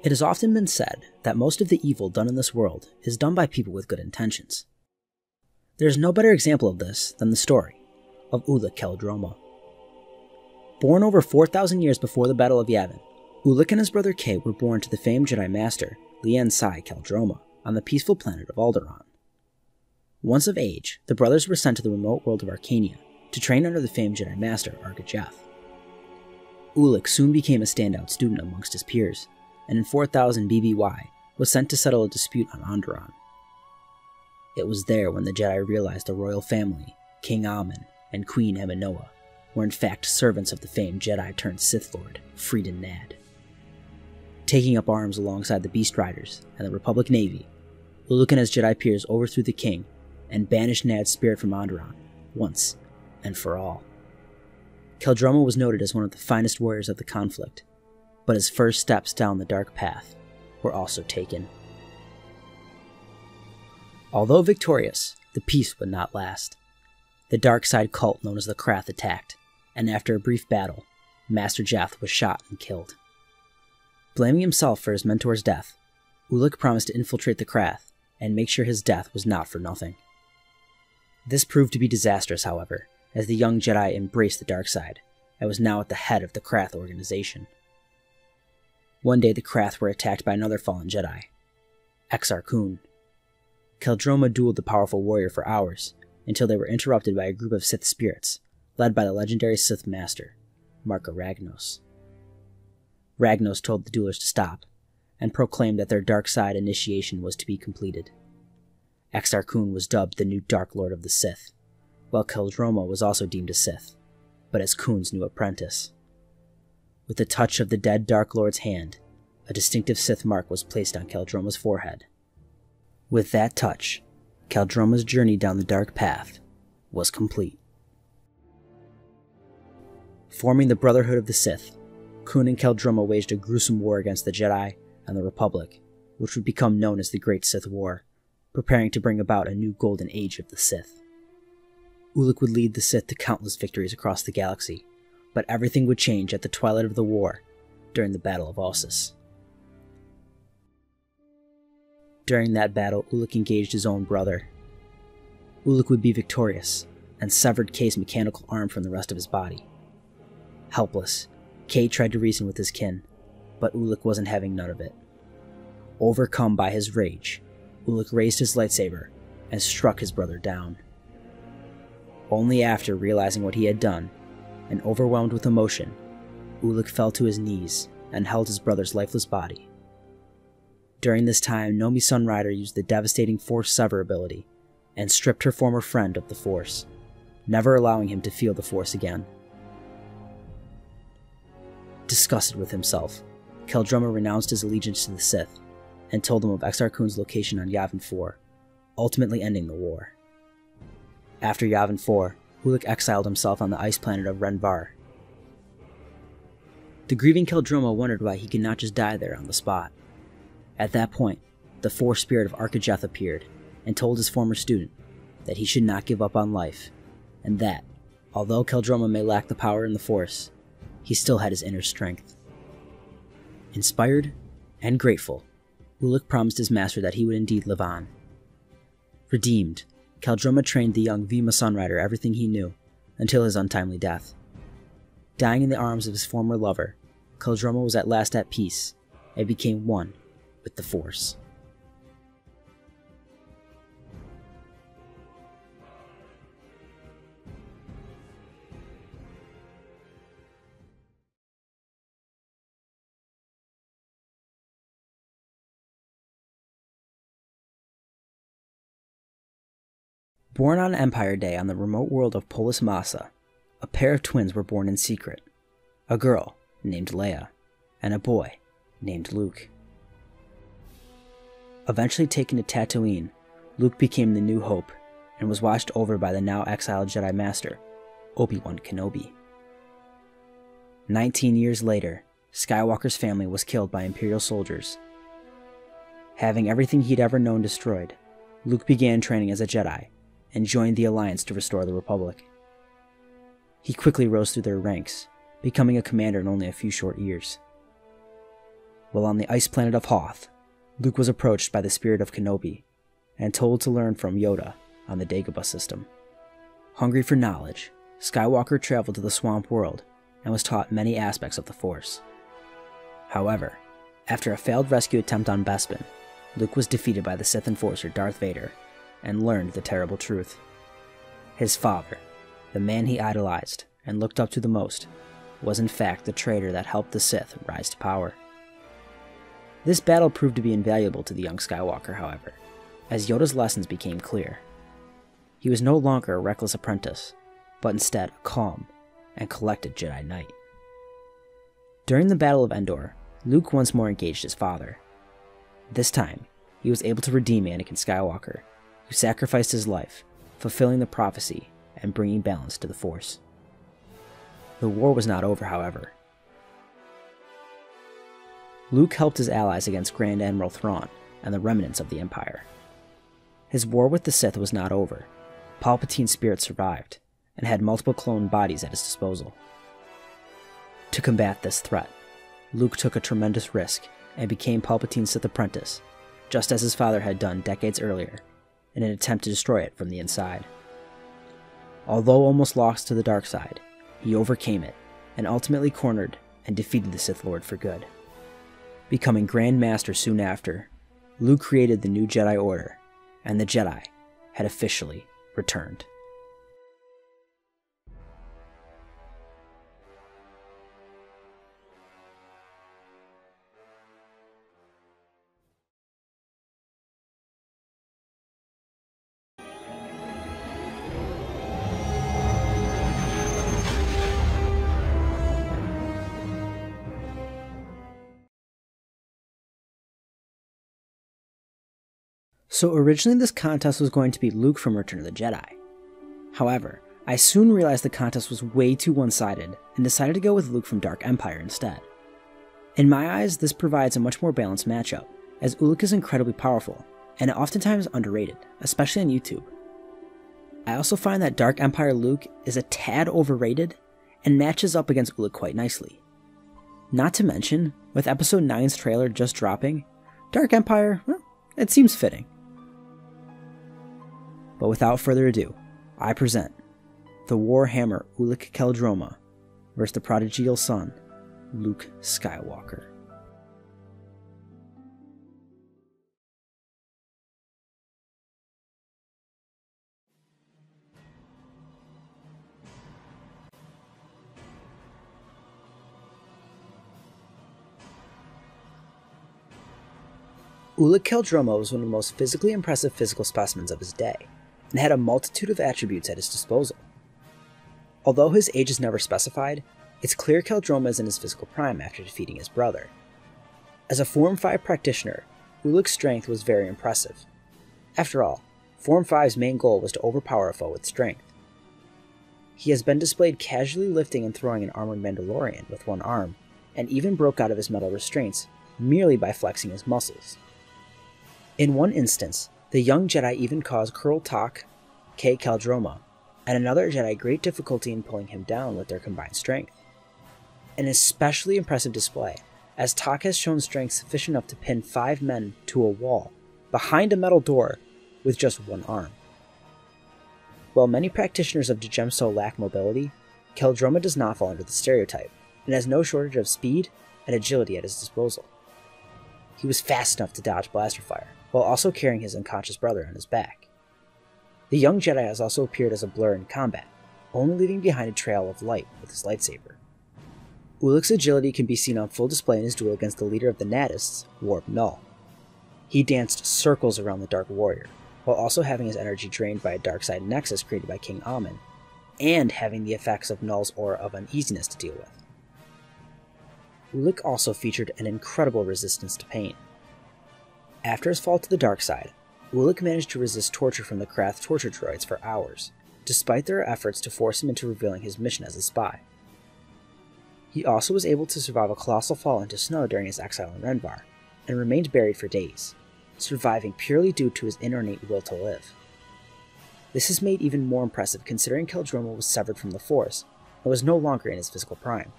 It has often been said that most of the evil done in this world is done by people with good intentions. There is no better example of this than the story of Ulic Qel-Droma. Born over 4,000 years before the Battle of Yavin, Ulick and his brother Kay were born to the famed Jedi Master Darkside Qel-Droma on the peaceful planet of Alderaan. Once of age, the brothers were sent to the remote world of Arcania to train under the famed Jedi Master ROTJ. Ulick soon became a standout student amongst his peers, and in 4000 BBY was sent to settle a dispute on Alderaan. It was there when the Jedi realized the royal family, King Amin and Queen Aminoa, were in fact servants of the famed Jedi-turned-Sith Lord, Freedon Nad. Taking up arms alongside the Beast Riders and the Republic Navy, Ulick and his Jedi peers overthrew the king and banished Nad's spirit from Alderaan, once and for all. Qel-Droma was noted as one of the finest warriors of the conflict, but his first steps down the dark path were also taken. Although victorious, the peace would not last. The dark side cult known as the Krath attacked, and after a brief battle, Master Jath was shot and killed. Blaming himself for his mentor's death, Ulick promised to infiltrate the Krath and make sure his death was not for nothing. This proved to be disastrous, however, as the young Jedi embraced the dark side and was now at the head of the Krath organization. One day the Krath were attacked by another fallen Jedi, Exar Kun. Qel-Droma dueled the powerful warrior for hours, until they were interrupted by a group of Sith spirits, led by the legendary Sith Master, Marka Ragnos. Ragnos told the duelers to stop, and proclaimed that their dark side initiation was to be completed. Exar Kun was dubbed the new Dark Lord of the Sith, while Qel-Droma was also deemed a Sith, but as Kun's new apprentice. With the touch of the dead Dark Lord's hand, a distinctive Sith mark was placed on Qel-Droma's forehead. With that touch, Qel-Droma's journey down the dark path was complete. Forming the Brotherhood of the Sith, Kun and Qel-Droma waged a gruesome war against the Jedi and the Republic, which would become known as the Great Sith War, preparing to bring about a new golden age of the Sith. Ulick would lead the Sith to countless victories across the galaxy, but everything would change at the twilight of the war during the Battle of Ossus. During that battle, Ulick engaged his own brother. Ulick would be victorious, and severed Kay's mechanical arm from the rest of his body. Helpless, Kay tried to reason with his kin, but Ulick wasn't having none of it. Overcome by his rage, Ulick raised his lightsaber and struck his brother down. Only after realizing what he had done, and overwhelmed with emotion, Ulick fell to his knees and held his brother's lifeless body. During this time, Nomi Sunrider used the devastating Force Sever ability and stripped her former friend of the Force, never allowing him to feel the Force again. Disgusted with himself, Qel-Droma renounced his allegiance to the Sith and told them of Exar Kun's location on Yavin 4, ultimately ending the war. After Yavin 4, Ulick exiled himself on the ice planet of Renvar. The grieving Qel-Droma wondered why he could not just die there on the spot. At that point, the Force Spirit of Archijeth appeared and told his former student that he should not give up on life, and that, although Qel-Droma may lack the power in the Force, he still had his inner strength. Inspired and grateful, Ulick promised his master that he would indeed live on. Redeemed, Qel-Droma trained the young Vima Sunrider everything he knew, until his untimely death. Dying in the arms of his former lover, Qel-Droma was at last at peace, and became one with the Force. Born on Empire Day on the remote world of Polis Massa, a pair of twins were born in secret, a girl named Leia, and a boy named Luke. Eventually taken to Tatooine, Luke became the new hope and was watched over by the now exiled Jedi Master, Obi-Wan Kenobi. 19 years later, Skywalker's family was killed by Imperial soldiers. Having everything he'd ever known destroyed, Luke began training as a Jedi and joined the Alliance to restore the Republic. He quickly rose through their ranks, becoming a commander in only a few short years. While on the ice planet of Hoth, Luke was approached by the spirit of Kenobi and told to learn from Yoda on the Dagobah system. Hungry for knowledge, Skywalker traveled to the Swamp World and was taught many aspects of the Force. However, after a failed rescue attempt on Bespin, Luke was defeated by the Sith Enforcer Darth Vader and learned the terrible truth. His father, the man he idolized and looked up to the most, was in fact the traitor that helped the Sith rise to power. This battle proved to be invaluable to the young Skywalker, however, as Yoda's lessons became clear. He was no longer a reckless apprentice, but instead a calm and collected Jedi Knight. During the Battle of Endor, Luke once more engaged his father. This time, he was able to redeem Anakin Skywalker, who sacrificed his life, fulfilling the prophecy and bringing balance to the Force. The war was not over, however. Luke helped his allies against Grand Admiral Thrawn and the remnants of the Empire. His war with the Sith was not over. Palpatine's spirit survived, and had multiple cloned bodies at his disposal. To combat this threat, Luke took a tremendous risk and became Palpatine's Sith apprentice, just as his father had done decades earlier, in an attempt to destroy it from the inside. Although almost lost to the dark side, he overcame it, and ultimately cornered and defeated the Sith Lord for good. Becoming Grand Master soon after, Luke created the new Jedi Order, and the Jedi had officially returned. So originally this contest was going to be Luke from Return of the Jedi. However, I soon realized the contest was way too one-sided and decided to go with Luke from Dark Empire instead. In my eyes, this provides a much more balanced matchup, as Ulick is incredibly powerful, and oftentimes underrated, especially on YouTube. I also find that Dark Empire Luke is a tad overrated and matches up against Ulick quite nicely. Not to mention, with Episode 9's trailer just dropping, Dark Empire, well, it seems fitting. But without further ado, I present the War Hammer Ulic Qel-Droma versus the Prodigal Son Luke Skywalker. Ulic Qel-Droma was one of the most physically impressive physical specimens of his day, and had a multitude of attributes at his disposal. Although his age is never specified, it's clear Qel-Droma is in his physical prime after defeating his brother. As a Form 5 practitioner, Ulick's strength was very impressive. After all, Form 5's main goal was to overpower a foe with strength. He has been displayed casually lifting and throwing an armored Mandalorian with one arm, and even broke out of his metal restraints merely by flexing his muscles. In one instance, the young Jedi even caused Kurl Tak, K. Qel-Droma, and another Jedi great difficulty in pulling him down with their combined strength. An especially impressive display, as Tak has shown strength sufficient enough to pin 5 men to a wall, behind a metal door, with just one arm. While many practitioners of Djemso lack mobility, Qel-Droma does not fall under the stereotype, and has no shortage of speed and agility at his disposal. He was fast enough to dodge blaster fire, while also carrying his unconscious brother on his back. The young Jedi has also appeared as a blur in combat, only leaving behind a trail of light with his lightsaber. Ulick's agility can be seen on full display in his duel against the leader of the Nadists, Warp Null. He danced circles around the Dark Warrior, while also having his energy drained by a Darkside Nexus created by King Amin, and having the effects of Null's aura of uneasiness to deal with. Ulick also featured an incredible resistance to pain. After his fall to the dark side, Ulick managed to resist torture from the Krath torture droids for hours, despite their efforts to force him into revealing his mission as a spy. He also was able to survive a colossal fall into snow during his exile in Renvar, and remained buried for days, surviving purely due to his innate will to live. This is made even more impressive considering Qel-Droma was severed from the Force, and was no longer in his physical prime.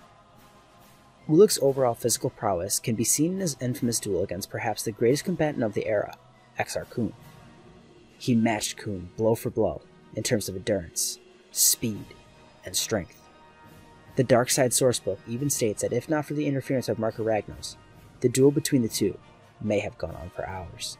Ulick's overall physical prowess can be seen in his infamous duel against perhaps the greatest combatant of the era, Exar Kun. He matched Kun blow for blow in terms of endurance, speed, and strength. The Darkside sourcebook even states that if not for the interference of Marka Ragnos, the duel between the two may have gone on for hours.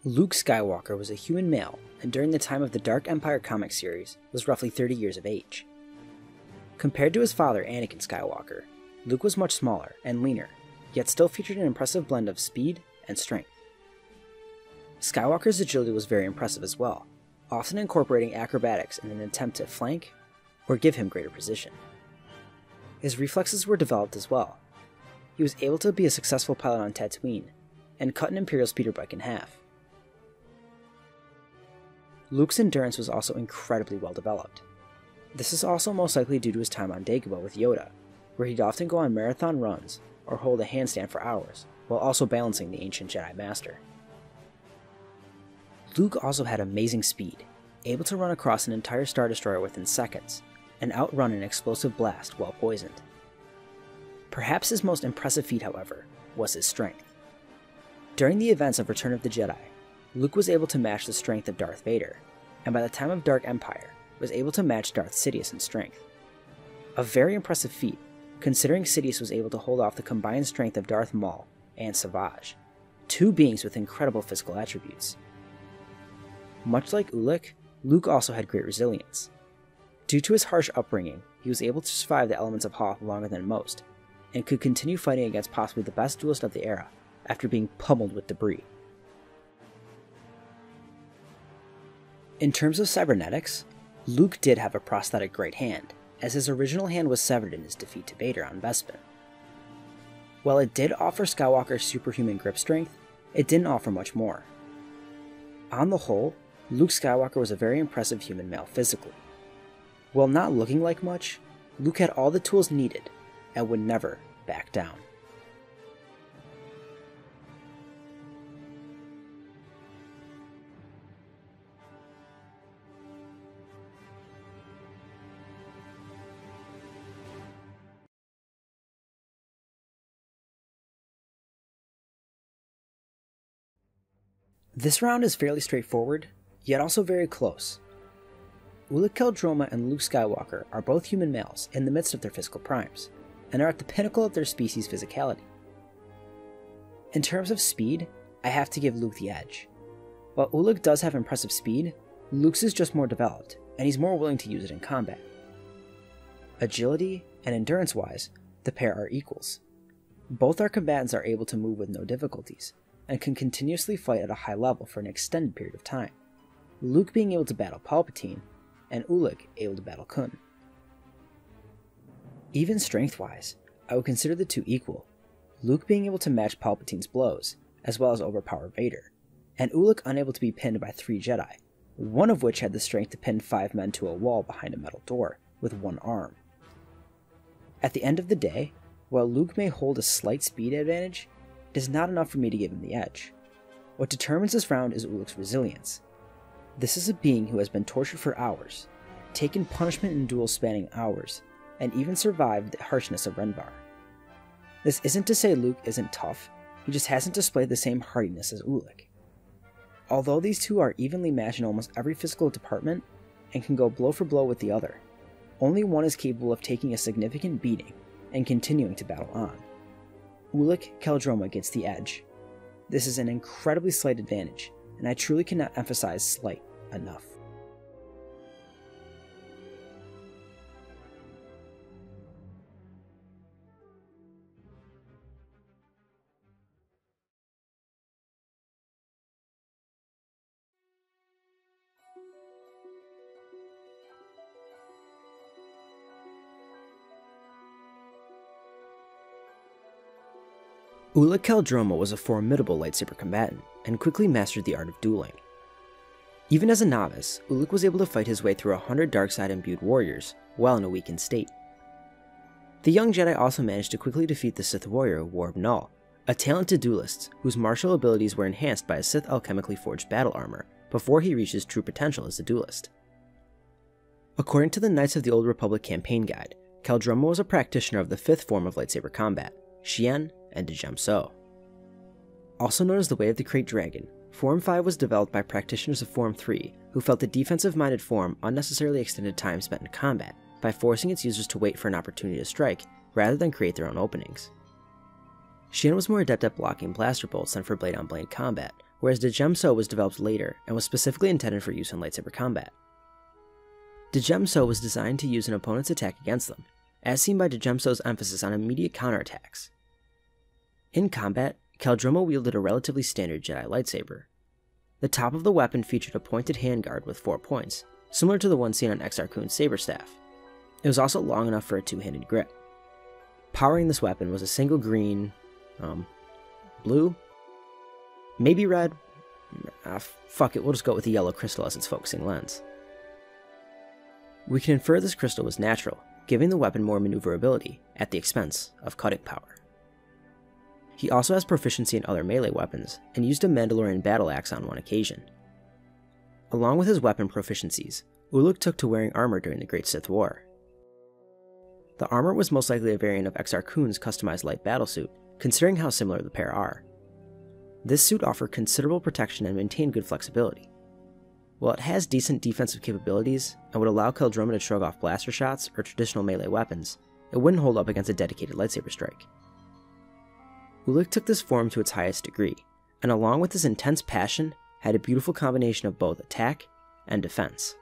Luke Skywalker was a human male, and during the time of the Dark Empire comic series, was roughly 30 years of age. Compared to his father, Anakin Skywalker, Luke was much smaller and leaner, yet still featured an impressive blend of speed and strength. Skywalker's agility was very impressive as well, often incorporating acrobatics in an attempt to flank or give him greater position. His reflexes were developed as well. He was able to be a successful pilot on Tatooine, and cut an Imperial speeder bike in half. Luke's endurance was also incredibly well developed. This is also most likely due to his time on Dagobah with Yoda, where he'd often go on marathon runs or hold a handstand for hours, while also balancing the ancient Jedi Master. Luke also had amazing speed, able to run across an entire Star Destroyer within seconds, and outrun an explosive blast while poisoned. Perhaps his most impressive feat, however, was his strength. During the events of Return of the Jedi, Luke was able to match the strength of Darth Vader, and by the time of Dark Empire, was able to match Darth Sidious in strength. A very impressive feat, considering Sidious was able to hold off the combined strength of Darth Maul and Savage, two beings with incredible physical attributes. Much like Ulick, Luke also had great resilience. Due to his harsh upbringing, he was able to survive the elements of Hoth longer than most, and could continue fighting against possibly the best duelist of the era after being pummeled with debris. In terms of cybernetics, Luke did have a prosthetic great hand, as his original hand was severed in his defeat to Vader on Bespin. While it did offer Skywalker superhuman grip strength, it didn't offer much more. On the whole, Luke Skywalker was a very impressive human male physically. While not looking like much, Luke had all the tools needed and would never back down. This round is fairly straightforward, yet also very close. Ulic Qel-Droma and Luke Skywalker are both human males in the midst of their physical primes, and are at the pinnacle of their species' physicality. In terms of speed, I have to give Luke the edge. While Ulick does have impressive speed, Luke's is just more developed, and he's more willing to use it in combat. Agility and endurance-wise, the pair are equals. Both our combatants are able to move with no difficulties, and can continuously fight at a high level for an extended period of time, Luke being able to battle Palpatine, and Ulick able to battle Kun. Even strength-wise, I would consider the two equal, Luke being able to match Palpatine's blows, as well as overpower Vader, and Ulick unable to be pinned by 3 Jedi, one of which had the strength to pin 5 men to a wall behind a metal door with one arm. At the end of the day, while Luke may hold a slight speed advantage, it is not enough for me to give him the edge. What determines this round is Ulick's resilience. This is a being who has been tortured for hours, taken punishment in duels spanning hours, and even survived the harshness of Renvar. This isn't to say Luke isn't tough, he just hasn't displayed the same hardiness as Ulick. Although these two are evenly matched in almost every physical department, and can go blow for blow with the other, only one is capable of taking a significant beating and continuing to battle on. Ulic Qel-Droma gets the edge. This is an incredibly slight advantage, and I truly cannot emphasize slight enough. Ulic Qel-Droma was a formidable lightsaber combatant, and quickly mastered the art of dueling. Even as a novice, Ulick was able to fight his way through 100 Darkside imbued warriors, while in a weakened state. The young Jedi also managed to quickly defeat the Sith warrior War Hammer, a talented duelist whose martial abilities were enhanced by a Sith alchemically forged battle armor before he reached his true potential as a duelist. According to the Knights of the Old Republic campaign guide, Qel-Droma was a practitioner of the fifth form of lightsaber combat, Xian and Djemso. Also known as the Way of the Krayt Dragon, Form 5 was developed by practitioners of Form 3 who felt the defensive-minded form unnecessarily extended time spent in combat by forcing its users to wait for an opportunity to strike rather than create their own openings. Xian was more adept at blocking blaster bolts than for blade-on-blade combat, whereas Djemso was developed later and was specifically intended for use in lightsaber combat. Djemso was designed to use an opponent's attack against them, as seen by Djemso's emphasis on immediate counterattacks. In combat, Qel-Droma wielded a relatively standard Jedi lightsaber. The top of the weapon featured a pointed handguard with 4 points, similar to the one seen on Exar Kun's saber staff. It was also long enough for a two-handed grip. Powering this weapon was a single green, blue? Maybe red? Fuck it, we'll just go with the yellow crystal as its focusing lens. We can infer this crystal was natural, giving the weapon more maneuverability at the expense of cutting power. He also has proficiency in other melee weapons, and used a Mandalorian battle axe on one occasion. Along with his weapon proficiencies, Ulick took to wearing armor during the Great Sith War. The armor was most likely a variant of Exar Kun's customized light battlesuit, considering how similar the pair are. This suit offered considerable protection and maintained good flexibility. While it has decent defensive capabilities and would allow Qel-Droma to shrug off blaster shots or traditional melee weapons, it wouldn't hold up against a dedicated lightsaber strike. Ulick took this form to its highest degree, and along with his intense passion, had a beautiful combination of both attack and defense.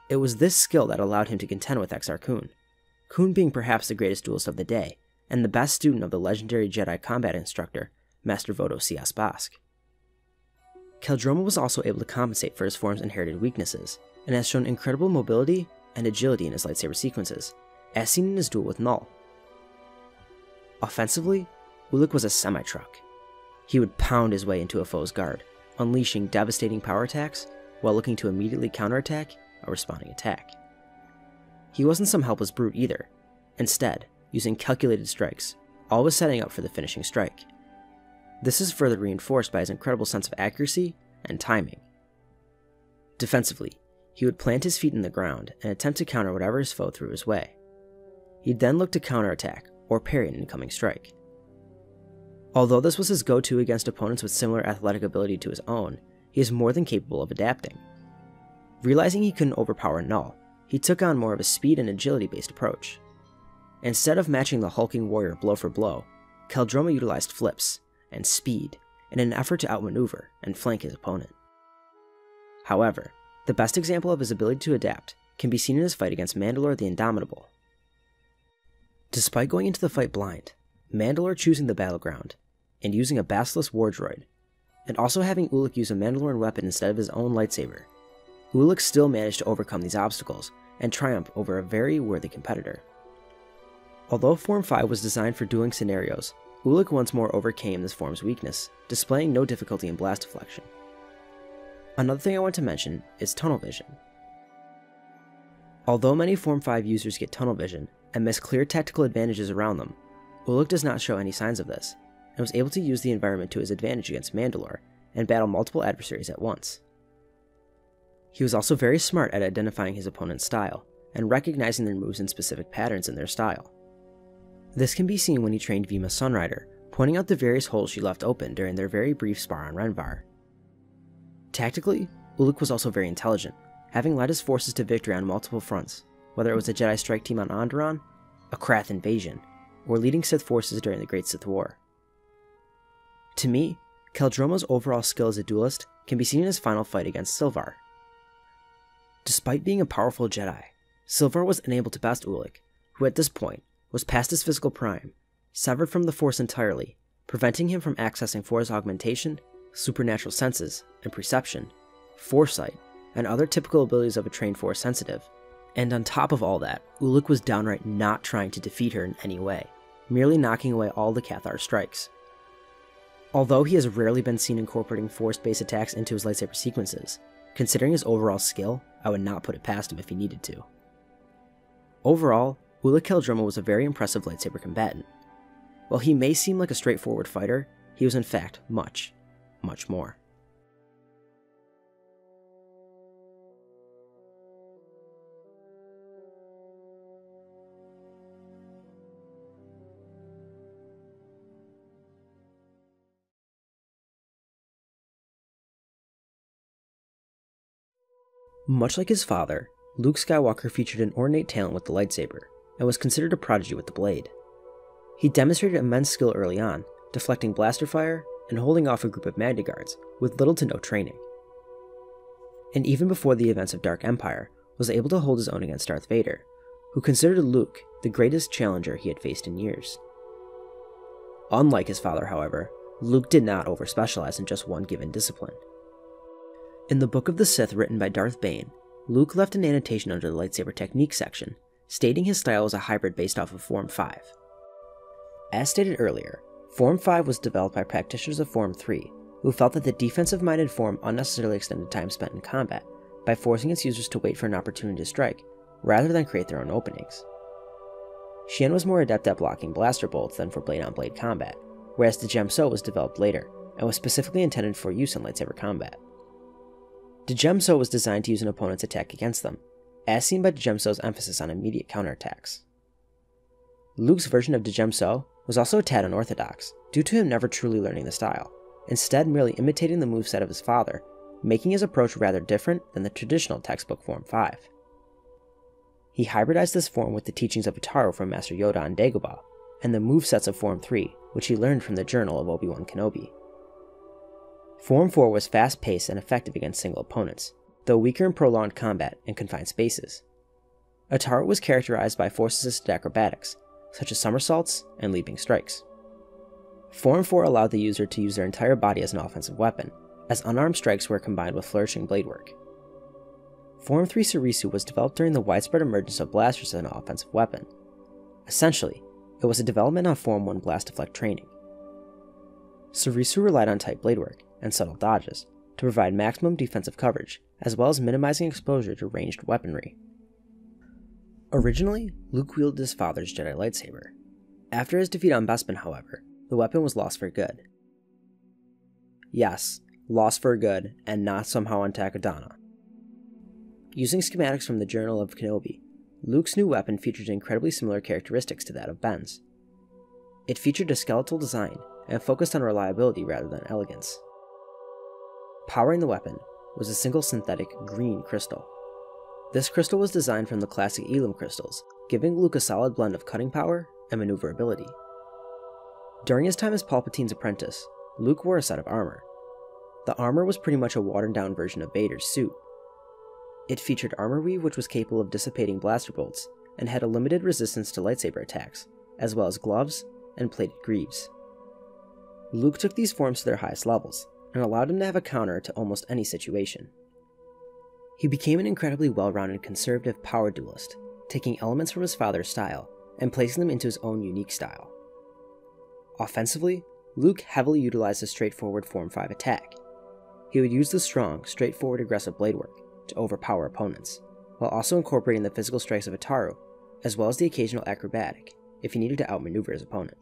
It was this skill that allowed him to contend with Exar Kun being perhaps the greatest duelist of the day, and the best student of the legendary Jedi combat instructor, Master Voto Sias Bosk. Qel-Droma was also able to compensate for his form's inherited weaknesses, and has shown incredible mobility and agility in his lightsaber sequences, as seen in his duel with Null. Offensively, Ulick was a semi-truck. He would pound his way into a foe's guard, unleashing devastating power attacks while looking to immediately counterattack a responding attack. He wasn't some helpless brute either, instead, using calculated strikes, always setting up for the finishing strike. This is further reinforced by his incredible sense of accuracy and timing. Defensively, he would plant his feet in the ground and attempt to counter whatever his foe threw his way. He'd then look to counterattack or parry an incoming strike. Although this was his go-to against opponents with similar athletic ability to his own, he is more than capable of adapting. Realizing he couldn't overpower Null, he took on more of a speed and agility-based approach. Instead of matching the hulking warrior blow for blow, Qel-Droma utilized flips and speed in an effort to outmaneuver and flank his opponent. However, the best example of his ability to adapt can be seen in his fight against Mandalore the Indomitable. Despite going into the fight blind, Mandalore choosing the battleground, and using a basilisk war droid, and also having Ulick use a Mandalorian weapon instead of his own lightsaber, Ulick still managed to overcome these obstacles and triumph over a very worthy competitor. Although Form 5 was designed for dueling scenarios, Ulick once more overcame this form's weakness, displaying no difficulty in blast deflection. Another thing I want to mention is tunnel vision. Although many Form 5 users get tunnel vision and miss clear tactical advantages around them, Ulick does not show any signs of this, and was able to use the environment to his advantage against Mandalore and battle multiple adversaries at once. He was also very smart at identifying his opponent's style, and recognizing their moves and specific patterns in their style. This can be seen when he trained Vima Sunrider, pointing out the various holes she left open during their very brief spar on Renvar. Tactically, Ulick was also very intelligent, having led his forces to victory on multiple fronts, whether it was a Jedi strike team on Onderon, a Krath invasion, or leading Sith forces during the Great Sith War. To me, Qel-Droma's overall skill as a duelist can be seen in his final fight against Silvar. Despite being a powerful Jedi, Silvar was unable to best Ulick, who at this point was past his physical prime, severed from the Force entirely, preventing him from accessing Force augmentation, supernatural senses and perception, foresight, and other typical abilities of a trained Force sensitive. And on top of all that, Ulick was downright not trying to defeat her in any way, merely knocking away all the Cathar strikes. Although he has rarely been seen incorporating Force-based attacks into his lightsaber sequences, considering his overall skill, I would not put it past him if he needed to. Overall, Ulic Qel-Droma was a very impressive lightsaber combatant. While he may seem like a straightforward fighter, he was in fact much, much more. Much like his father, Luke Skywalker featured an ornate talent with the lightsaber, and was considered a prodigy with the blade. He demonstrated immense skill early on, deflecting blaster fire and holding off a group of Magna Guards with little to no training. And even before the events of Dark Empire, was able to hold his own against Darth Vader, who considered Luke the greatest challenger he had faced in years. Unlike his father, however, Luke did not overspecialize in just one given discipline. In the Book of the Sith written by Darth Bane, Luke left an annotation under the Lightsaber Technique section, stating his style was a hybrid based off of Form 5. As stated earlier, Form 5 was developed by practitioners of Form 3, who felt that the defensive-minded form unnecessarily extended time spent in combat by forcing its users to wait for an opportunity to strike, rather than create their own openings. Xian was more adept at blocking blaster bolts than for blade-on-blade combat, whereas the Gemso was developed later, and was specifically intended for use in lightsaber combat. The Gemso was designed to use an opponent's attack against them, as seen by the Gemso's emphasis on immediate counterattacks. Luke's version of the Gemso was also a tad unorthodox, due to him never truly learning the style, instead merely imitating the moveset of his father, making his approach rather different than the traditional textbook Form 5. He hybridized this form with the teachings of Ataru from Master Yoda on Dagobah, and the movesets of Form 3, which he learned from the Journal of Obi-Wan Kenobi. Form 4 was fast-paced and effective against single opponents, though weaker in prolonged combat and confined spaces. Ataru was characterized by force-assisted acrobatics, such as somersaults and leaping strikes. Form 4 allowed the user to use their entire body as an offensive weapon, as unarmed strikes were combined with flourishing blade work. Form 3 Surisu was developed during the widespread emergence of blasters as an offensive weapon. Essentially, it was a development on Form 1 blast deflect training. Surisu relied on tight blade work and subtle dodges to provide maximum defensive coverage, as well as minimizing exposure to ranged weaponry. Originally, Luke wielded his father's Jedi lightsaber. After his defeat on Bespin, however, the weapon was lost for good. Yes, lost for good, and not somehow on Takodana. Using schematics from the Journal of Kenobi, Luke's new weapon featured incredibly similar characteristics to that of Ben's. It featured a skeletal design and focused on reliability rather than elegance. Powering the weapon was a single synthetic green crystal. This crystal was designed from the classic Elam crystals, giving Luke a solid blend of cutting power and maneuverability. During his time as Palpatine's apprentice, Luke wore a set of armor. The armor was pretty much a watered-down version of Vader's suit. It featured armor weave which was capable of dissipating blaster bolts, and had a limited resistance to lightsaber attacks, as well as gloves and plated greaves. Luke took these forms to their highest levels, and allowed him to have a counter to almost any situation. He became an incredibly well-rounded conservative power duelist, taking elements from his father's style and placing them into his own unique style. Offensively, Luke heavily utilized a straightforward Form 5 attack. He would use the strong, straightforward aggressive blade work to overpower opponents, while also incorporating the physical strikes of Ataru, as well as the occasional acrobatic, if he needed to outmaneuver his opponent.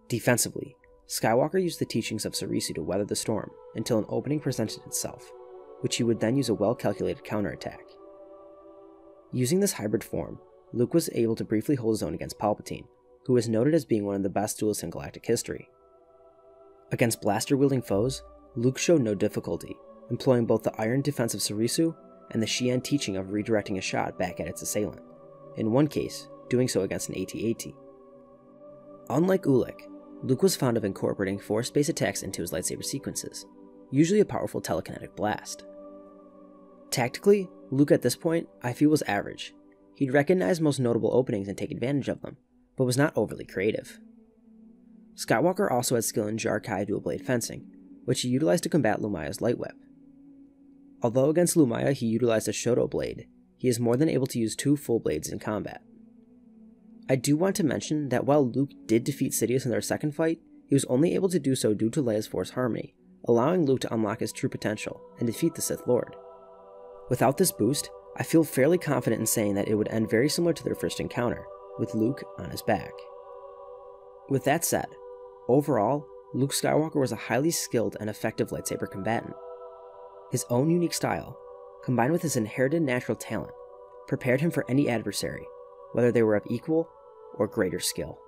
Defensively, Skywalker used the teachings of Surisu to weather the storm until an opening presented itself, which he would then use a well-calculated counterattack. Using this hybrid form, Luke was able to briefly hold his own against Palpatine, who was noted as being one of the best duelists in galactic history. Against blaster-wielding foes, Luke showed no difficulty, employing both the iron defense of Surisu and the Xian teaching of redirecting a shot back at its assailant, in one case, doing so against an AT-AT. Unlike Ulick, Luke was fond of incorporating force-based attacks into his lightsaber sequences, usually a powerful telekinetic blast. Tactically, Luke at this point, I feel, was average. He'd recognize most notable openings and take advantage of them, but was not overly creative. Skywalker also had skill in Jar-Kai dual-blade fencing, which he utilized to combat Lumaya's light whip. Although against Lumaya he utilized a Shoto blade, he is more than able to use 2 full blades in combat. I do want to mention that while Luke did defeat Sidious in their second fight, he was only able to do so due to Leia's Force harmony, allowing Luke to unlock his true potential and defeat the Sith Lord. Without this boost, I feel fairly confident in saying that it would end very similar to their first encounter, with Luke on his back. With that said, overall, Luke Skywalker was a highly skilled and effective lightsaber combatant. His own unique style, combined with his inherited natural talent, prepared him for any adversary, whether they were of equal or greater skill.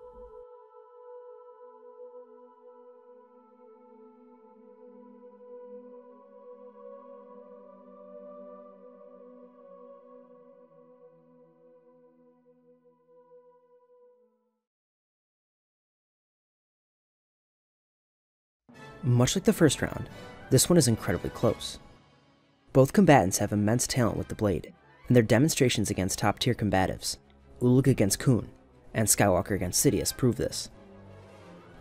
Much like the first round, this one is incredibly close. Both combatants have immense talent with the blade, and their demonstrations against top-tier combatives, Ulick against Kun, and Skywalker against Sidious, prove this.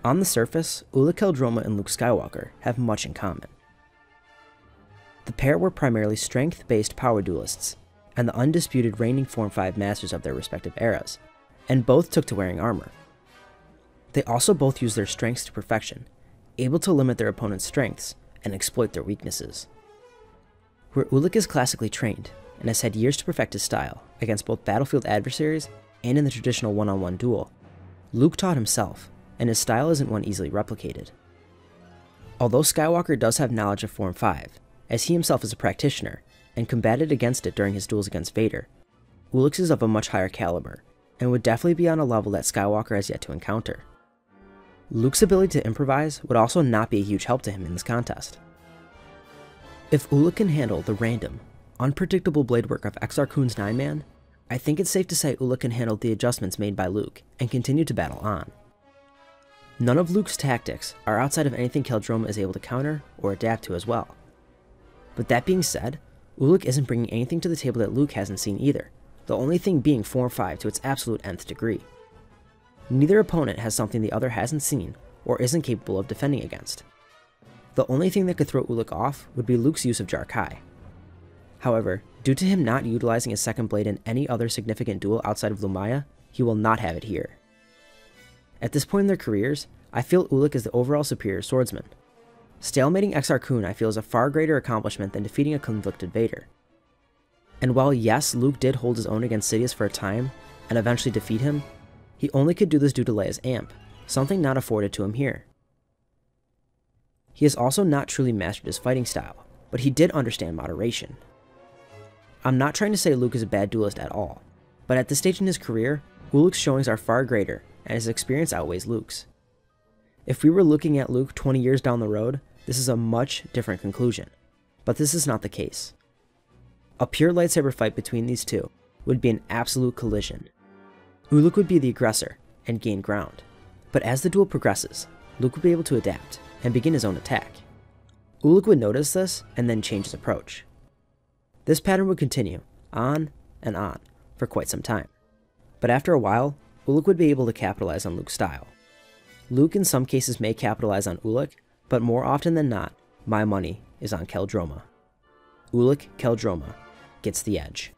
On the surface, Ulic Qel-Droma and Luke Skywalker have much in common. The pair were primarily strength-based power duelists, and the undisputed reigning Form 5 masters of their respective eras, and both took to wearing armor. They also both used their strengths to perfection, able to limit their opponent's strengths and exploit their weaknesses. Where Ulick is classically trained and has had years to perfect his style against both battlefield adversaries and in the traditional one-on-one duel, Luke taught himself, and his style isn't one easily replicated. Although Skywalker does have knowledge of Form 5, as he himself is a practitioner and combated against it during his duels against Vader, Ulick's is of a much higher caliber and would definitely be on a level that Skywalker has yet to encounter. Luke's ability to improvise would also not be a huge help to him in this contest. If Ulick can handle the random, unpredictable blade work of Exar Kun's 9-man, I think it's safe to say Ulick can handle the adjustments made by Luke and continue to battle on. None of Luke's tactics are outside of anything Qel-Droma is able to counter or adapt to as well. But that being said, Ulick isn't bringing anything to the table that Luke hasn't seen either, the only thing being Form 5 to its absolute nth degree. Neither opponent has something the other hasn't seen or isn't capable of defending against. The only thing that could throw Ulick off would be Luke's use of Jar-Kai. However, due to him not utilizing his second blade in any other significant duel outside of Lumaya, he will not have it here. At this point in their careers, I feel Ulick is the overall superior swordsman. Stalemating Exar Kun I feel is a far greater accomplishment than defeating a conflicted Vader. And while yes, Luke did hold his own against Sidious for a time, and eventually defeat him, he only could do this due to Leia's amp, something not afforded to him here. He has also not truly mastered his fighting style, but he did understand moderation. I'm not trying to say Luke is a bad duelist at all, but at this stage in his career, Ulick's showings are far greater, and his experience outweighs Luke's. If we were looking at Luke 20 years down the road, this is a much different conclusion, but this is not the case. A pure lightsaber fight between these two would be an absolute collision. Ulick would be the aggressor and gain ground, but as the duel progresses, Luke would be able to adapt and begin his own attack. Ulick would notice this and then change his approach. This pattern would continue on and on for quite some time, but after a while, Ulick would be able to capitalize on Luke's style. Luke in some cases may capitalize on Ulick, but more often than not, my money is on Qel-Droma. Ulic Qel-Droma gets the edge.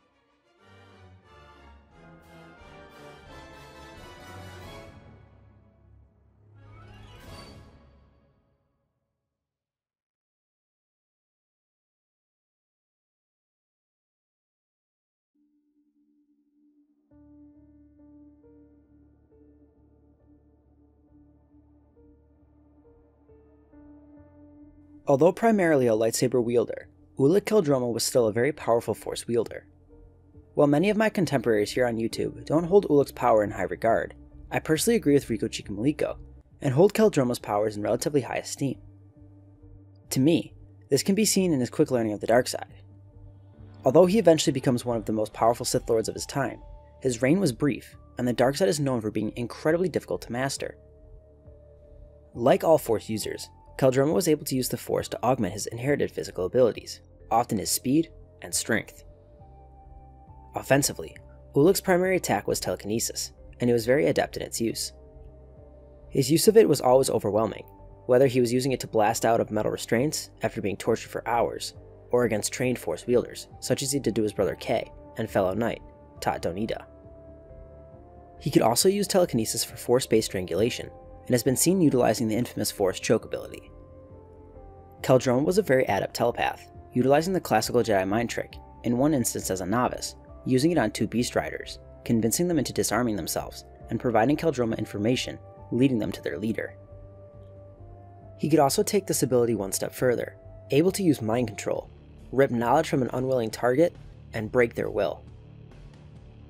Although primarily a lightsaber wielder, Ulic Qel-Droma was still a very powerful Force wielder. While many of my contemporaries here on YouTube don't hold Ulick's power in high regard, I personally agree with Rico Chicamaliko and hold Qel-Droma's powers in relatively high esteem. To me, this can be seen in his quick learning of the dark side. Although he eventually becomes one of the most powerful Sith Lords of his time, his reign was brief, and the dark side is known for being incredibly difficult to master. Like all Force users, Qel-Droma was able to use the Force to augment his inherited physical abilities, often his speed and strength. Offensively, Ulick's primary attack was Telekinesis, and he was very adept in its use. His use of it was always overwhelming, whether he was using it to blast out of metal restraints after being tortured for hours, or against trained Force wielders, such as he did to his brother Kay and fellow knight, Tat Donida. He could also use Telekinesis for Force-based strangulation, and has been seen utilizing the infamous Force choke ability. Qel-Droma was a very adept telepath, utilizing the classical Jedi mind trick, in one instance as a novice, using it on 2 Beast Riders, convincing them into disarming themselves, and providing Qel-Droma information, leading them to their leader. He could also take this ability one step further, able to use mind control, rip knowledge from an unwilling target, and break their will.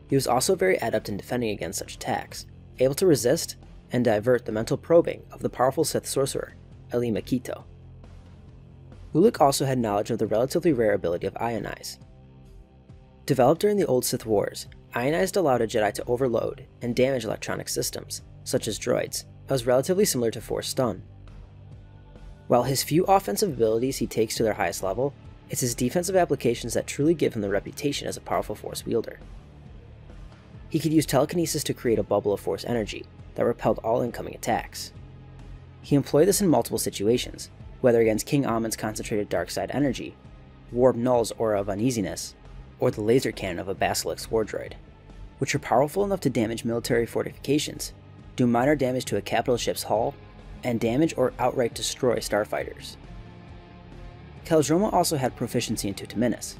He was also very adept in defending against such attacks, able to resist and divert the mental probing of the powerful Sith sorcerer, Eli Makito. Ulick also had knowledge of the relatively rare ability of Ionize. Developed during the Old Sith Wars, Ionized allowed a Jedi to overload and damage electronic systems, such as droids, and was relatively similar to Force Stun. While his few offensive abilities he takes to their highest level, it's his defensive applications that truly give him the reputation as a powerful Force wielder. He could use Telekinesis to create a bubble of Force energy that repelled all incoming attacks. He employed this in multiple situations, whether against King Amon's concentrated Darkside energy, Warp Null's aura of uneasiness, or the laser cannon of a Basilisk's war droid, which are powerful enough to damage military fortifications, do minor damage to a capital ship's hull, and damage or outright destroy starfighters. Qel-Droma also had proficiency in Tutaminis.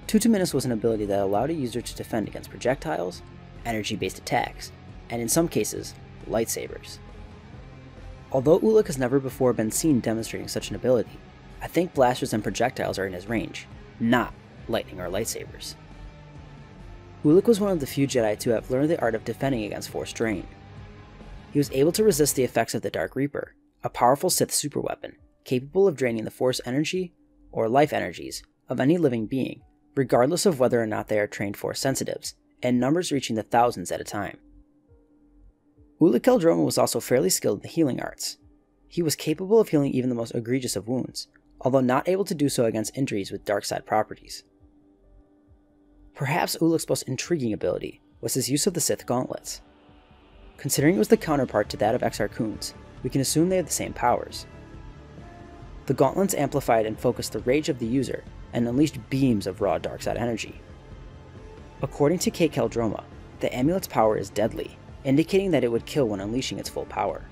Tutaminis was an ability that allowed a user to defend against projectiles, energy-based attacks, and in some cases, lightsabers. Although Ulick has never before been seen demonstrating such an ability, I think blasters and projectiles are in his range, not lightning or lightsabers. Ulick was one of the few Jedi to have learned the art of defending against Force drain. He was able to resist the effects of the Dark Reaper, a powerful Sith superweapon capable of draining the Force energy, or life energies, of any living being, regardless of whether or not they are trained Force sensitives, and numbers reaching the thousands at a time. Ulick Qel-Droma was also fairly skilled in the healing arts. He was capable of healing even the most egregious of wounds, although not able to do so against injuries with dark side properties. Perhaps Ulick's most intriguing ability was his use of the Sith Gauntlets. Considering it was the counterpart to that of Exar Kun's, we can assume they have the same powers. The gauntlets amplified and focused the rage of the user and unleashed beams of raw dark side energy. According to Qel-Droma, the amulet's power is deadly, indicating that it would kill when unleashing its full power.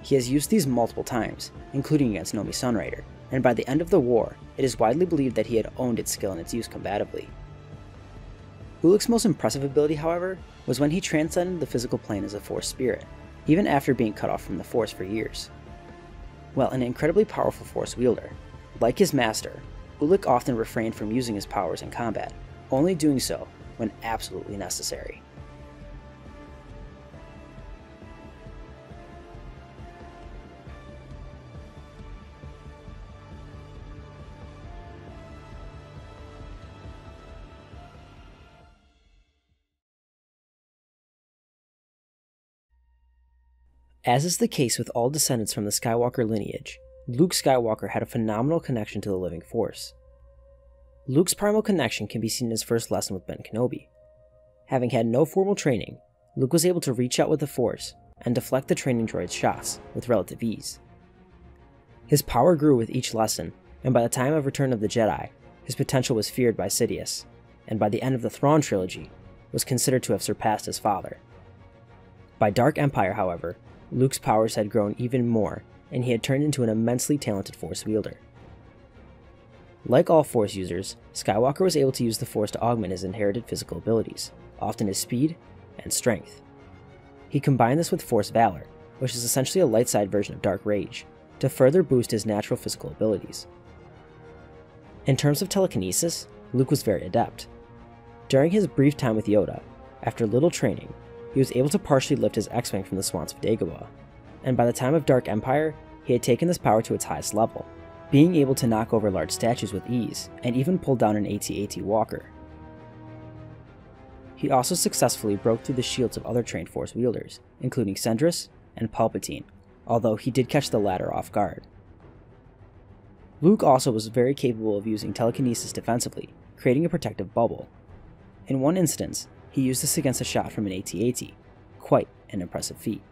He has used these multiple times, including against Nomi Sunrider, and by the end of the war, it is widely believed that he had owned its skill and its use combatively. Ulick's most impressive ability, however, was when he transcended the physical plane as a Force spirit, even after being cut off from the Force for years. While an incredibly powerful Force wielder, like his master, Ulick often refrained from using his powers in combat, only doing so when absolutely necessary. As is the case with all descendants from the Skywalker lineage, Luke Skywalker had a phenomenal connection to the living Force. Luke's primal connection can be seen in his first lesson with Ben Kenobi. Having had no formal training, Luke was able to reach out with the Force and deflect the training droid's shots with relative ease. His power grew with each lesson, and by the time of Return of the Jedi, his potential was feared by Sidious, and by the end of the Thrawn trilogy, was considered to have surpassed his father. By Dark Empire, however, Luke's powers had grown even more, and he had turned into an immensely talented Force wielder. Like all Force users, Skywalker was able to use the Force to augment his inherited physical abilities, often his speed and strength. He combined this with Force Valor, which is essentially a light side version of Dark Rage, to further boost his natural physical abilities. In terms of telekinesis, Luke was very adept. During his brief time with Yoda, after little training, he was able to partially lift his X-Wing from the swamps of Dagobah, and by the time of Dark Empire, he had taken this power to its highest level, being able to knock over large statues with ease, and even pull down an AT-AT walker. He also successfully broke through the shields of other trained Force wielders, including Sendris and Palpatine, although he did catch the latter off guard. Luke also was very capable of using telekinesis defensively, creating a protective bubble. In one instance, he used this against a shot from an AT-AT, quite an impressive feat.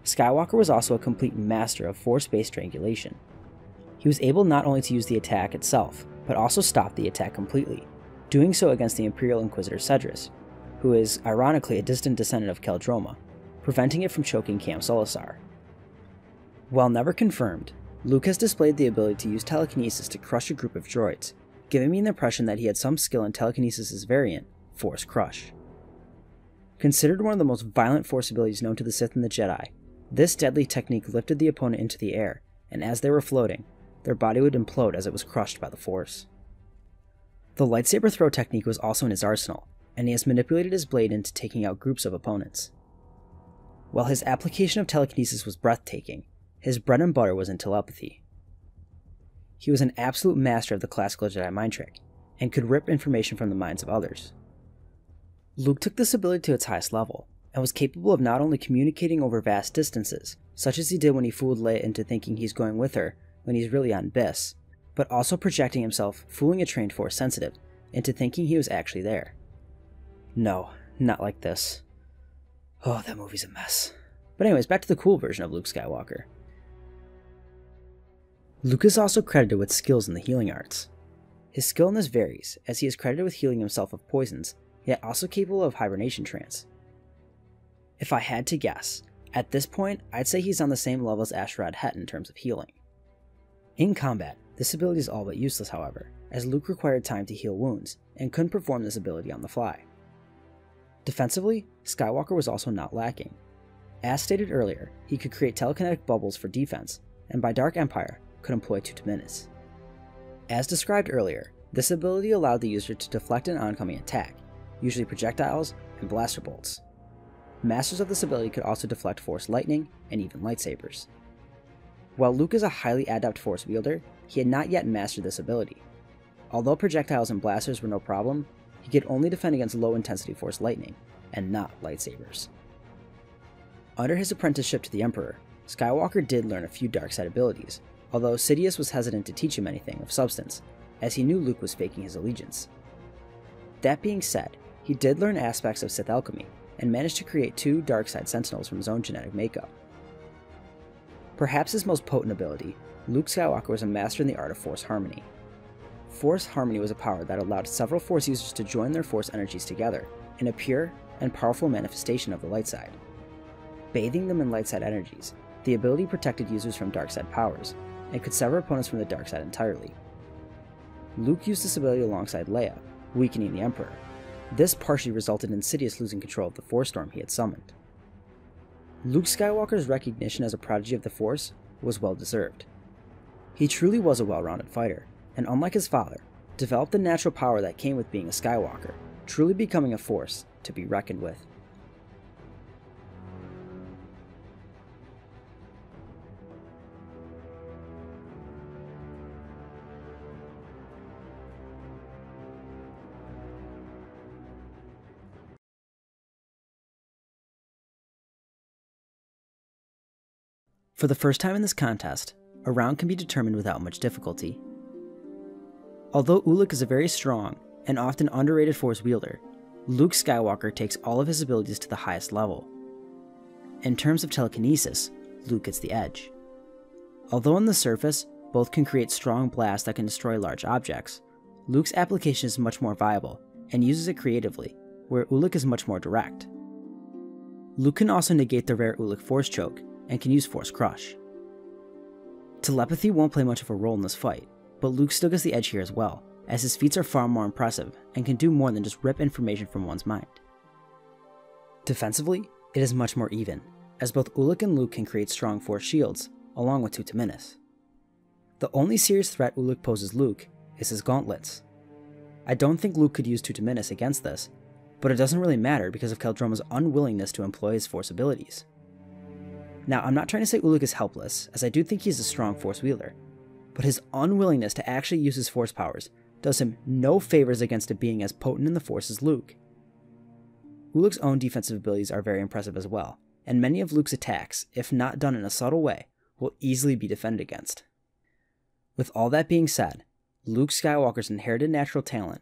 Skywalker was also a complete master of Force-based triangulation. He was able not only to use the attack itself, but also stop the attack completely, doing so against the Imperial Inquisitor Sedris, who is ironically a distant descendant of Qel-Droma, preventing it from choking Cam Solusar. While never confirmed, Luke has displayed the ability to use telekinesis to crush a group of droids, giving me the impression that he had some skill in Telekinesis' variant, Force Crush. Considered one of the most violent Force abilities known to the Sith and the Jedi, this deadly technique lifted the opponent into the air, and as they were floating, their body would implode as it was crushed by the Force. The lightsaber throw technique was also in his arsenal, and he has manipulated his blade into taking out groups of opponents. While his application of telekinesis was breathtaking, his bread and butter was in telepathy. He was an absolute master of the classical Jedi mind trick, and could rip information from the minds of others. Luke took this ability to its highest level, and was capable of not only communicating over vast distances, such as he did when he fooled Leia into thinking he's going with her when he's really on Biss, but also projecting himself, fooling a trained Force sensitive, into thinking he was actually there. No, not like this. Oh, that movie's a mess. But anyways, back to the cool version of Luke Skywalker. Luke is also credited with skills in the healing arts. His skill in this varies, as he is credited with healing himself of poisons, yet also capable of hibernation trance. If I had to guess, at this point, I'd say he's on the same level as Asherad Het in terms of healing. In combat, this ability is all but useless, however, as Luke required time to heal wounds, and couldn't perform this ability on the fly. Defensively, Skywalker was also not lacking. As stated earlier, he could create telekinetic bubbles for defense, and by Dark Empire, could employ Tutaminis. As described earlier, this ability allowed the user to deflect an oncoming attack, usually projectiles and blaster bolts. Masters of this ability could also deflect Force lightning and even lightsabers. While Luke is a highly adept Force wielder, he had not yet mastered this ability. Although projectiles and blasters were no problem, he could only defend against low-intensity Force lightning, and not lightsabers. Under his apprenticeship to the Emperor, Skywalker did learn a few Darkside abilities, although Sidious was hesitant to teach him anything of substance, as he knew Luke was faking his allegiance. That being said, he did learn aspects of Sith alchemy, and managed to create 2 Darkside Sentinels from his own genetic makeup. Perhaps his most potent ability, Luke Skywalker was a master in the art of Force Harmony. Force Harmony was a power that allowed several Force users to join their Force energies together in a pure and powerful manifestation of the light side. Bathing them in light side energies, the ability protected users from dark side powers, and could sever opponents from the dark side entirely. Luke used this ability alongside Leia, weakening the Emperor. This partially resulted in Sidious losing control of the Force Storm he had summoned. Luke Skywalker's recognition as a prodigy of the Force was well deserved. He truly was a well-rounded fighter, and unlike his father, developed the natural power that came with being a Skywalker, truly becoming a force to be reckoned with. For the first time in this contest, a round can be determined without much difficulty. Although Ulick is a very strong and often underrated Force wielder, Luke Skywalker takes all of his abilities to the highest level. In terms of telekinesis, Luke gets the edge. Although on the surface, both can create strong blasts that can destroy large objects, Luke's application is much more viable and uses it creatively, where Ulick is much more direct. Luke can also negate the rare Ulick Force Choke, and can use Force Crush. Telepathy won't play much of a role in this fight, but Luke still gets the edge here as well, as his feats are far more impressive and can do more than just rip information from one's mind. Defensively, it is much more even, as both Ulick and Luke can create strong Force shields, along with Tutaminis. The only serious threat Ulick poses Luke is his gauntlets. I don't think Luke could use Tutaminis against this, but it doesn't really matter because of Qel-Droma's unwillingness to employ his Force abilities. Now, I'm not trying to say Ulick is helpless, as I do think he's a strong Force wielder, but his unwillingness to actually use his Force powers does him no favors against a being as potent in the Force as Luke. Ulick's own defensive abilities are very impressive as well, and many of Luke's attacks, if not done in a subtle way, will easily be defended against. With all that being said, Luke Skywalker's inherited natural talent,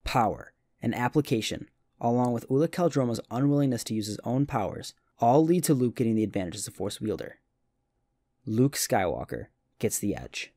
power, and application, along with Ulic Qel-Droma's unwillingness to use his own powers, all lead to Luke getting the advantage as a Force wielder. Luke Skywalker gets the edge.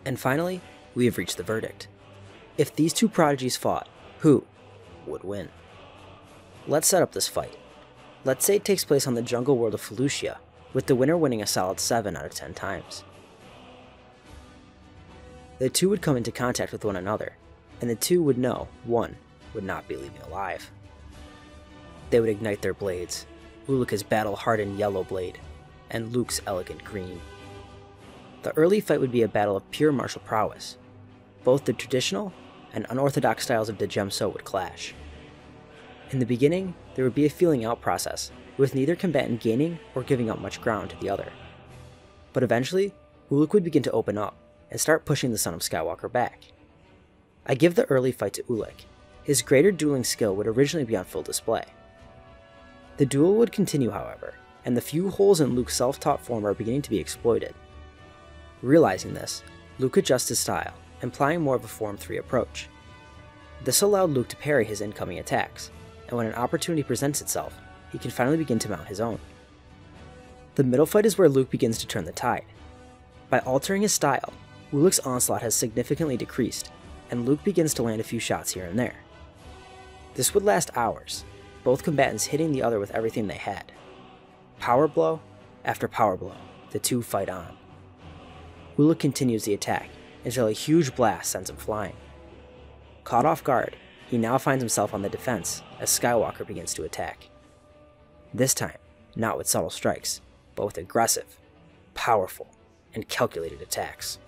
And finally, we have reached the verdict. If these two prodigies fought, who would win? Let's set up this fight. Let's say it takes place on the jungle world of Felucia, with the winner winning a solid 7 out of 10 times. The two would come into contact with one another, and the two would know one would not be leaving alive. They would ignite their blades, Ulick's battle-hardened yellow blade, and Luke's elegant green. The early fight would be a battle of pure martial prowess. Both the traditional and unorthodox styles of Djemso would clash. In the beginning, there would be a feeling out process, with neither combatant gaining or giving up much ground to the other. But eventually, Ulick would begin to open up and start pushing the son of Skywalker back. I give the early fight to Ulick. His greater dueling skill would originally be on full display. The duel would continue, however, and the few holes in Luke's self-taught form are beginning to be exploited. Realizing this, Luke adjusts his style, implying more of a Form 3 approach. This allowed Luke to parry his incoming attacks, and when an opportunity presents itself, he can finally begin to mount his own. The middle fight is where Luke begins to turn the tide. By altering his style, Ulick's onslaught has significantly decreased, and Luke begins to land a few shots here and there. This would last hours, both combatants hitting the other with everything they had. Power blow after power blow, the two fight on. Ulick continues the attack until a huge blast sends him flying. Caught off guard, he now finds himself on the defense as Skywalker begins to attack. This time, not with subtle strikes, but with aggressive, powerful, and calculated attacks.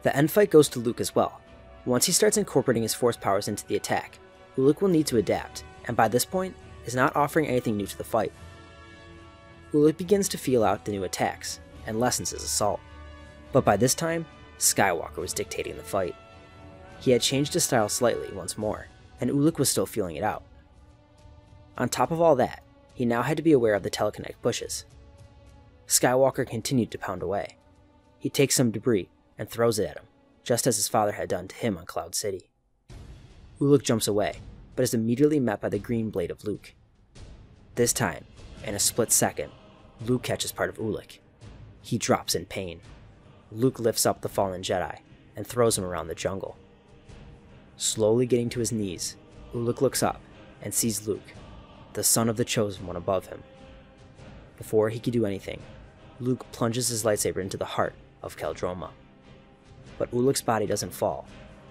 The end fight goes to Luke as well. Once he starts incorporating his force powers into the attack, Ulick will need to adapt, and by this point, is not offering anything new to the fight. Ulick begins to feel out the new attacks, and lessens his assault. But by this time, Skywalker was dictating the fight. He had changed his style slightly once more, and Ulick was still feeling it out. On top of all that, he now had to be aware of the telekinetic bushes. Skywalker continued to pound away. He takes some debris and throws it at him, just as his father had done to him on Cloud City. Ulick jumps away, but is immediately met by the green blade of Luke. This time, in a split second, Luke catches part of Ulick. He drops in pain. Luke lifts up the fallen Jedi and throws him around the jungle. Slowly getting to his knees, Ulick looks up and sees Luke, the son of the Chosen One, above him. Before he could do anything, Luke plunges his lightsaber into the heart of Qel-Droma. But Ulick's body doesn't fall.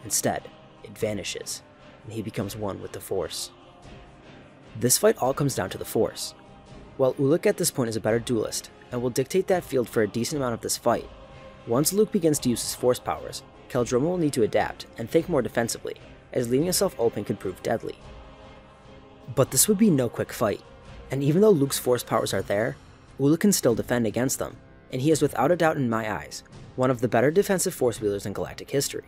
Instead, it vanishes, and he becomes one with the Force. This fight all comes down to the Force. While Ulick at this point is a better duelist, and will dictate that field for a decent amount of this fight, once Luke begins to use his Force powers, Qel-Droma will need to adapt and think more defensively, as leaving himself open could prove deadly. But this would be no quick fight, and even though Luke's Force powers are there, Ulick can still defend against them, and he is without a doubt in my eyes, one of the better defensive Force wielders in galactic history.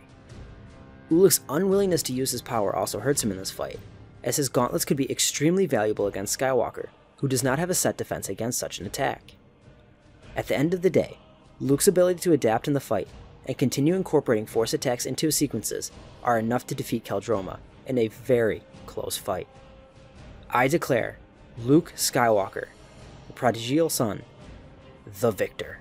Ulick's unwillingness to use his power also hurts him in this fight, as his gauntlets could be extremely valuable against Skywalker, who does not have a set defense against such an attack. At the end of the day, Luke's ability to adapt in the fight and continue incorporating Force attacks into his sequences are enough to defeat Qel-Droma in a very close fight. I declare Luke Skywalker, the prodigal son, the victor.